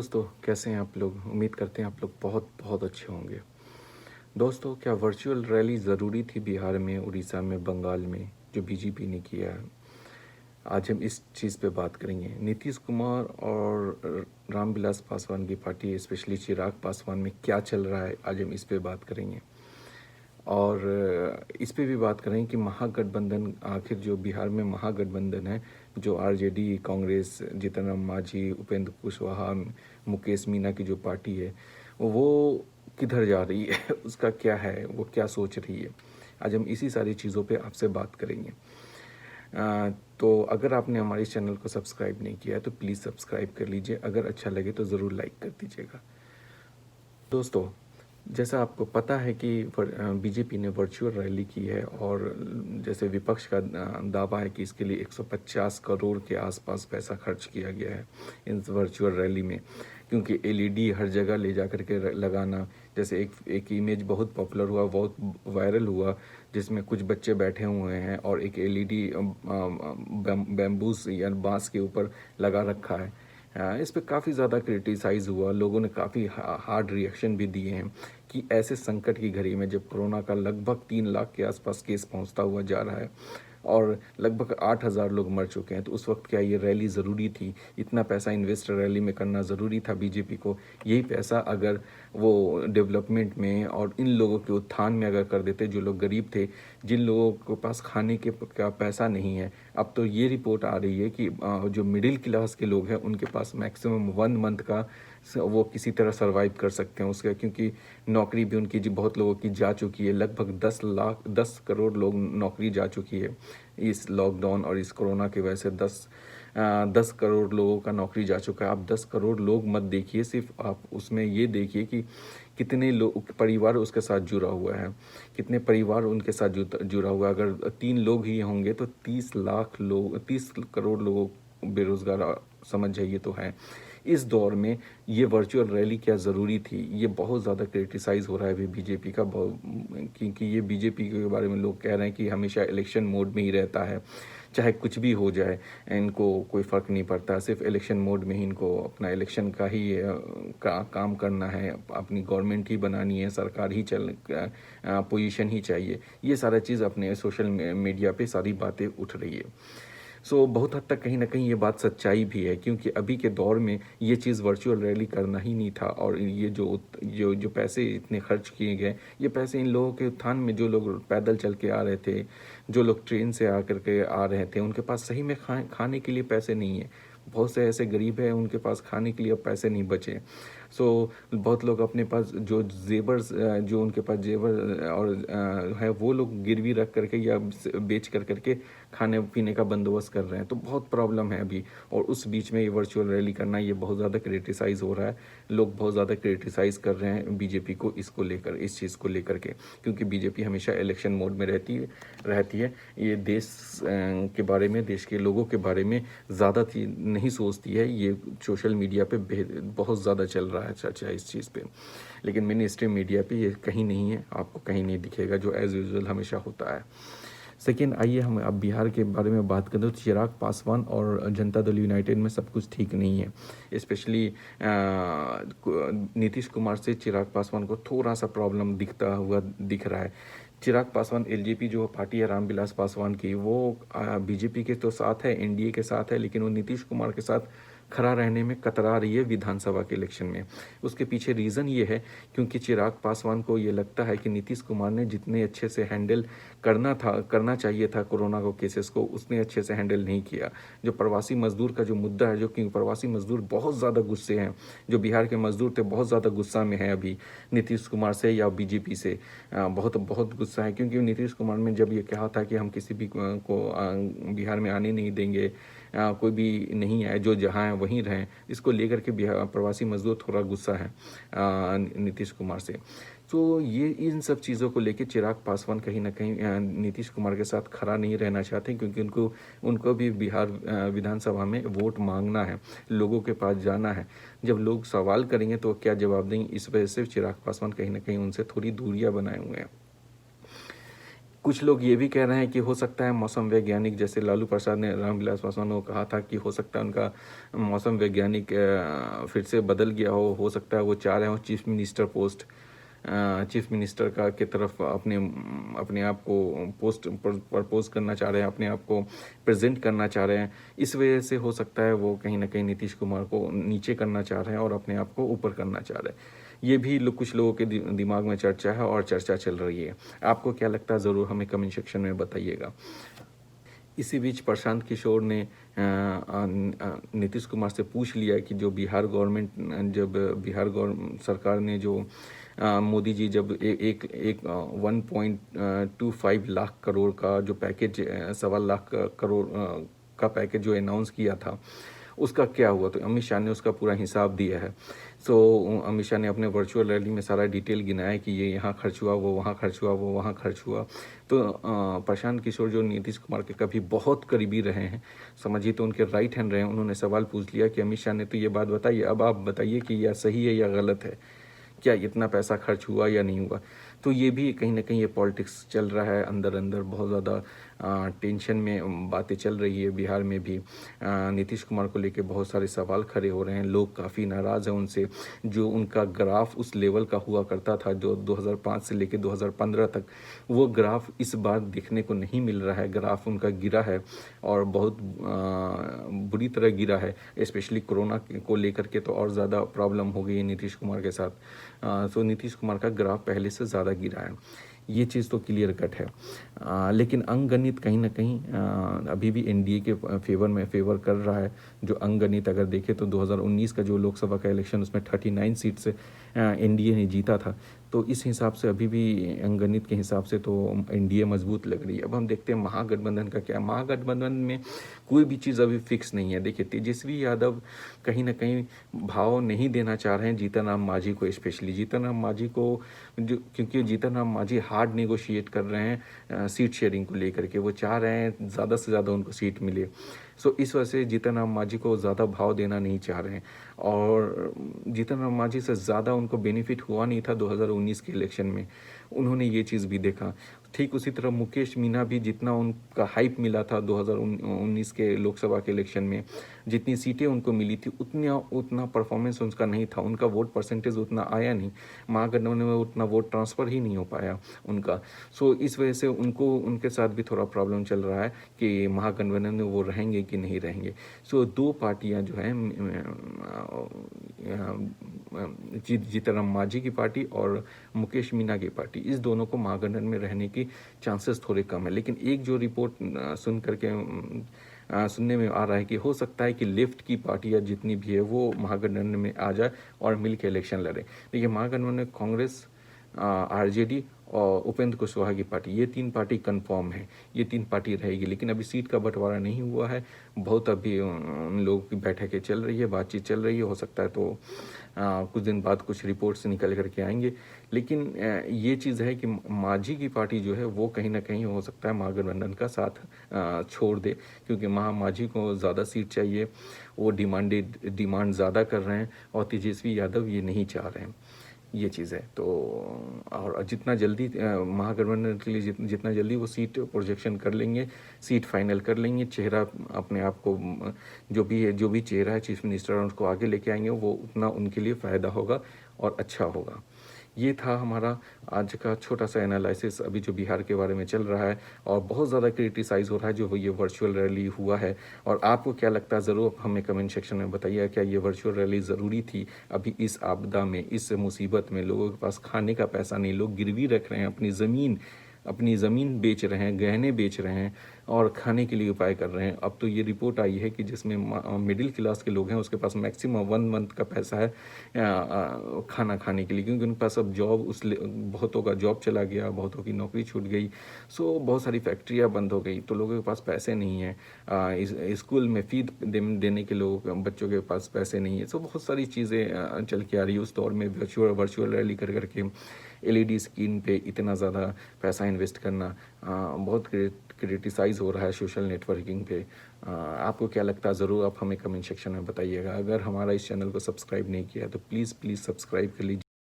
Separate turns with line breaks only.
दोस्तों, कैसे हैं आप लोग? उम्मीद करते हैं आप लोग बहुत बहुत अच्छे होंगे। दोस्तों, क्या वर्चुअल रैली ज़रूरी थी बिहार में, उड़ीसा में, बंगाल में, जो बीजेपी ने किया है? आज हम इस चीज़ पे बात करेंगे। नीतीश कुमार और रामविलास पासवान की पार्टी, स्पेशली चिराग पासवान में क्या चल रहा है, आज हम इस पे बात करेंगे। और इस पे भी बात करें कि महागठबंधन, आखिर जो बिहार में महागठबंधन है, जो आरजेडी, कांग्रेस, जीतन राम मांझी, उपेंद्र कुशवाहा, मुकेश मीना की जो पार्टी है, वो किधर जा रही है उसका क्या है, वो क्या सोच रही है। आज हम इसी सारी चीज़ों पे आपसे बात करेंगे। तो अगर आपने हमारे इस चैनल को सब्सक्राइब नहीं किया है तो प्लीज़ सब्सक्राइब कर लीजिए। अगर अच्छा लगे तो ज़रूर लाइक कर दीजिएगा। दोस्तों, जैसा आपको पता है कि बीजेपी ने वर्चुअल रैली की है, और जैसे विपक्ष का दावा है कि इसके लिए 150 करोड़ के आसपास पैसा खर्च किया गया है इस वर्चुअल रैली में, क्योंकि एलईडी हर जगह ले जा कर के लगाना। जैसे एक इमेज बहुत पॉपुलर हुआ, बहुत वायरल हुआ, जिसमें कुछ बच्चे बैठे हुए हैं और एक एलईडी बैम्बूस या बांस के ऊपर लगा रखा है। इस पे काफ़ी ज़्यादा क्रिटिसाइज़ हुआ, लोगों ने काफ़ी हार्ड रिएक्शन भी दिए हैं कि ऐसे संकट की घड़ी में, जब कोरोना का लगभग 3 लाख के आसपास केस पहुंचता हुआ जा रहा है और लगभग 8,000 लोग मर चुके हैं, तो उस वक्त क्या ये रैली ज़रूरी थी? इतना पैसा इन्वेस्ट रैली में करना ज़रूरी था बीजेपी को? यही पैसा अगर वो डेवलपमेंट में और इन लोगों के उत्थान में अगर कर देते, जो लोग गरीब थे, जिन लोगों के पास खाने के का पैसा नहीं है। अब तो ये रिपोर्ट आ रही है कि जो मिडिल क्लास के लोग हैं, उनके पास मैक्सिमम 1 मंथ का वो किसी तरह सरवाइव कर सकते हैं उसका, क्योंकि नौकरी भी उनकी जो बहुत लोगों की जा चुकी है। लगभग 10 करोड़ लोग नौकरी जा चुकी है इस लॉकडाउन और इस कोरोना की वजह से। 10 करोड़ लोगों का नौकरी जा चुका है। आप 10 करोड़ लोग मत देखिए, सिर्फ आप उसमें ये देखिए कि कितने लोग परिवार उसके साथ जुड़ा हुआ है, कितने परिवार उनके साथ जुड़ा हुआ है। अगर 3 लोग ही होंगे तो 30 लाख लोग, 30 करोड़ लोगों बेरोजगार, समझ जाइए तो है। इस दौर में ये वर्चुअल रैली क्या ज़रूरी थी? ये बहुत ज़्यादा क्रिटिसाइज़ हो रहा है अभी बीजेपी का, क्योंकि ये बीजेपी के बारे में लोग कह रहे हैं कि हमेशा इलेक्शन मोड में ही रहता है, चाहे कुछ भी हो जाए इनको कोई फ़र्क नहीं पड़ता। सिर्फ इलेक्शन मोड में ही इनको अपना इलेक्शन का ही काम करना है, अपनी गवर्नमेंट ही बनानी है, सरकार ही पोजीशन ही चाहिए। ये सारा चीज़ अपने सोशल मीडिया पे सारी बातें उठ रही है। बहुत हद तक कहीं ना कहीं ये बात सच्चाई भी है, क्योंकि अभी के दौर में ये चीज़ वर्चुअल रैली करना ही नहीं था। और ये जो पैसे इतने खर्च किए गए, ये पैसे इन लोगों के उत्थान में, जो लोग पैदल चल के आ रहे थे, जो लोग ट्रेन से आकर के आ रहे थे, उनके पास सही में खाने के लिए पैसे नहीं है। बहुत से ऐसे गरीब हैं, उनके पास खाने के लिए अब पैसे नहीं बचे। बहुत लोग अपने पास जो जो उनके पास जेवर है, वो लोग गिरवी रख करके या बेच कर करके खाने पीने का बंदोबस्त कर रहे हैं। तो बहुत प्रॉब्लम है अभी, और उस बीच में ये वर्चुअल रैली करना, ये बहुत ज़्यादा क्रिटिसाइज़ हो रहा है। लोग बहुत ज़्यादा क्रिटिसाइज़ कर रहे हैं बीजेपी को इसको लेकर, इस चीज़ को लेकर के, क्योंकि बीजेपी हमेशा इलेक्शन मोड में रहती है। ये देश के बारे में, देश के लोगों के बारे में ज़्यादा नहीं सोचती है। ये सोशल मीडिया पे बहुत ज़्यादा चल रहा है चर्चा इस चीज़ पे, लेकिन मेन स्ट्रीम मीडिया पे ये कहीं नहीं है, आपको कहीं नहीं दिखेगा, जो एज़ यूजुअल हमेशा होता है। सेकेंड, आइए हम अब बिहार के बारे में बात करें। तो चिराग पासवान और जनता दल यूनाइटेड में सब कुछ ठीक नहीं है। स्पेशली नीतीश कुमार से चिराग पासवान को थोड़ा सा प्रॉब्लम दिख रहा है। चिराग पासवान, एलजेपी जो पार्टी है रामविलास पासवान की, वो बीजेपी के तो साथ है, एनडीए के साथ है, लेकिन वो नीतीश कुमार के साथ खड़ा रहने में कतरा रही है विधानसभा के इलेक्शन में। उसके पीछे रीज़न ये है, क्योंकि चिराग पासवान को ये लगता है कि नीतीश कुमार ने जितने अच्छे से हैंडल करना चाहिए था कोरोना को केसेस को, उसने अच्छे से हैंडल नहीं किया। जो प्रवासी मजदूर का जो मुद्दा है, जो कि प्रवासी मजदूर बहुत ज़्यादा गुस्से हैं, जो बिहार के मजदूर थे बहुत ज़्यादा गुस्सा में है अभी नीतीश कुमार से या बीजेपी से। बहुत बहुत गुस्सा है, क्योंकि नीतीश कुमार ने जब ये कहा था कि हम किसी भी को बिहार में आने नहीं देंगे, कोई भी नहीं आए, जो जहाँ है वहीं रहें, इसको लेकर के बिहार प्रवासी मजदूर थोड़ा गुस्सा है नीतीश कुमार से। तो ये इन सब चीज़ों को लेकर चिराग पासवान कहीं ना कहीं नीतीश कुमार के साथ खड़ा नहीं रहना चाहते, क्योंकि उनको भी बिहार विधानसभा में वोट मांगना है, लोगों के पास जाना है। जब लोग सवाल करेंगे तो क्या जवाब देंगे, इस वजह से चिराग पासवान कहीं ना कहीं उनसे थोड़ी दूरियां बनाए हुए हैं। कुछ लोग ये भी कह रहे हैं कि हो सकता है मौसम वैज्ञानिक, जैसे लालू प्रसाद ने, रामविलास पासवान को कहा था कि हो सकता है उनका मौसम वैज्ञानिक फिर से बदल गया हो सकता है वो चाह रहे हो chief minister post, chief minister का की तरफ अपने अपने आप को पोस्ट प्रपोज करना चाह रहे हैं, अपने आप को प्रेजेंट करना चाह रहे हैं। इस वजह से हो सकता है वो कहीं ना कहीं नीतीश कुमार को नीचे करना चाह रहे हैं और अपने आप को ऊपर करना चाह रहे हैं। ये भी कुछ लोगों के दिमाग में चर्चा है और चर्चा चल रही है। आपको क्या लगता है, ज़रूर हमें कमेंट सेक्शन में बताइएगा। इसी बीच प्रशांत किशोर ने नीतीश कुमार से पूछ लिया कि जो बिहार गवर्नमेंट, जब बिहार सरकार ने जो मोदी जी जब एक 1.25 लाख करोड़ का जो पैकेज, 1.25 लाख करोड़ का पैकेज जो अनाउंस किया था, उसका क्या हुआ। तो अमित शाह ने उसका पूरा हिसाब दिया है। सो अमित शाह ने अपने वर्चुअल रैली में सारा डिटेल गिनाया कि ये यहाँ खर्च हुआ, वो वहाँ खर्च हुआ, वो वहाँ खर्च हुआ। तो प्रशांत किशोर जो नीतीश कुमार के कभी बहुत करीबी रहे हैं, समझिए तो उनके राइट हैंड रहे हैं, उन्होंने सवाल पूछ लिया कि अमित शाह ने तो ये बात बताई, अब आप बताइए कि यह सही है या गलत है, क्या इतना पैसा खर्च हुआ या नहीं हुआ। तो ये भी कहीं ना कहीं ये पॉलिटिक्स चल रहा है, अंदर अंदर बहुत ज़्यादा टेंशन में बातें चल रही है। बिहार में भी नीतीश कुमार को लेके बहुत सारे सवाल खड़े हो रहे हैं, लोग काफ़ी नाराज़ हैं उनसे। जो उनका ग्राफ उस लेवल का हुआ करता था जो 2005 से लेके 2015 तक, वो ग्राफ इस बार देखने को नहीं मिल रहा है। ग्राफ उनका गिरा है और बहुत बुरी तरह गिरा है। स्पेशली कोरोना को लेकर के तो और ज़्यादा प्रॉब्लम हो गई है नीतीश कुमार के साथ। सो नीतीश कुमार का ग्राफ पहले से ज़्यादा गिरा है, ये चीज़ तो क्लियर कट है। लेकिन अंकगणित कहीं ना कहीं अभी भी एनडीए के फेवर कर रहा है। जो अंकगणित अगर देखें तो 2019 का जो लोकसभा का इलेक्शन, उसमें 39 सीट से एनडीए ने जीता था। तो इस हिसाब से अभी भी अंकगणित के हिसाब से तो एनडीए मजबूत लग रही है। अब हम देखते हैं महागठबंधन का क्या है। महागठबंधन में कोई भी चीज़ अभी फिक्स नहीं है। देखिए तेजस्वी यादव कहीं ना कहीं भाव नहीं देना चाह रहे हैं जीतन राम मांझी को, स्पेशली जीतन राम मांझी को, जो क्योंकि जीतन राम मांझी हार्ड नेगोशिएट कर रहे हैं सीट शेयरिंग को लेकर के। वो चाह रहे हैं ज़्यादा से ज़्यादा उनको सीट मिले। सो इस वजह से जीतन राम मांझी को ज़्यादा भाव देना नहीं चाह रहे हैं। और जीतन राम मांझी से ज़्यादा उनको बेनिफिट हुआ नहीं था 2019 के इलेक्शन में, उन्होंने ये चीज़ भी देखा। ठीक उसी तरह मुकेश मीना भी, जितना उनका हाइप मिला था 2019 के लोकसभा के इलेक्शन में, जितनी सीटें उनको मिली थी, उतना परफॉर्मेंस उनका नहीं था, उनका वोट परसेंटेज उतना आया नहीं, महागठबंधन में उतना वोट ट्रांसफ़र ही नहीं हो पाया उनका। सो इस वजह से उनको, उनके साथ भी थोड़ा प्रॉब्लम चल रहा है कि महागठबंधन में वो रहेंगे कि नहीं रहेंगे। सो दो पार्टियां जो हैं, जीतन राम मांझी की पार्टी और मुकेश मीना की पार्टी, इस दोनों को महागठबंधन में रहने की चांसेस थोड़े कम है। लेकिन एक जो रिपोर्ट सुन करके सुनने में आ रहा है कि हो सकता है कि लेफ्ट की पार्टियां जितनी भी है वो महागठबंधन में आ जाए और मिलकर इलेक्शन लड़े। देखिए महागठबंधन में कांग्रेस, आरजेडी और उपेंद्र कुशवाहा की पार्टी, ये तीन पार्टी कंफर्म है, ये तीन पार्टी रहेगी। लेकिन अभी सीट का बंटवारा नहीं हुआ है, बहुत अभी उन लोगों की बैठकें चल रही है, बातचीत चल रही है। हो सकता है तो कुछ दिन बाद कुछ रिपोर्ट्स निकल करके आएंगे। लेकिन ये चीज़ है कि मांझी की पार्टी जो है वो कहीं ना कहीं हो सकता है महागठबंधन का साथ छोड़ दे, क्योंकि मांझी को ज़्यादा सीट चाहिए, वो डिमांड ज़्यादा कर रहे हैं और तेजस्वी यादव ये नहीं चाह रहे हैं, ये चीज़ है। तो और जितना जल्दी महागठबंधन के लिए जितना जल्दी वो सीट प्रोजेक्शन कर लेंगे, सीट फाइनल कर लेंगे, चेहरा अपने आप को जो भी है, जो भी चेहरा है चीफ मिनिस्टर उसको आगे लेके आएंगे, वो उतना उनके लिए फ़ायदा होगा और अच्छा होगा। ये था हमारा आज का छोटा सा एनालिसिस अभी जो बिहार के बारे में चल रहा है और बहुत ज़्यादा क्रिटिसाइज़ हो रहा है जो ये वर्चुअल रैली हुआ है। और आपको क्या लगता है, ज़रूर हमें कमेंट सेक्शन में बताइए, क्या ये वर्चुअल रैली ज़रूरी थी अभी इस आपदा में, इस मुसीबत में। लोगों के पास खाने का पैसा नहीं, लोग गिरवी रख रहे हैं, अपनी ज़मीन बेच रहे हैं, गहने बेच रहे हैं और खाने के लिए उपाय कर रहे हैं। अब तो ये रिपोर्ट आई है कि जिसमें मिडिल क्लास के लोग हैं उसके पास मैक्सिमम 1 मंथ का पैसा है खाना खाने के लिए, क्योंकि उनके पास अब जॉब, बहुतों का जॉब चला गया, बहुतों की नौकरी छूट गई। सो बहुत सारी फैक्ट्रियाँ बंद हो गई, तो लोगों के पास पैसे नहीं हैं। स्कूल में फ़ी देने के लोग, बच्चों के पास पैसे नहीं है। सो बहुत सारी चीज़ें चल के आ रही है। उस दौर में वर्चुअल रैली कर करके एलईडी स्क्रीन पे इतना ज़्यादा पैसा इन्वेस्ट करना बहुत क्रिटिसाइज़ हो रहा है सोशल नेटवर्किंग पे। आपको क्या लगता है, ज़रूर आप हमें कमेंट सेक्शन में बताइएगा। अगर हमारा इस चैनल को सब्सक्राइब नहीं किया तो प्लीज़ सब्सक्राइब कर लीजिए।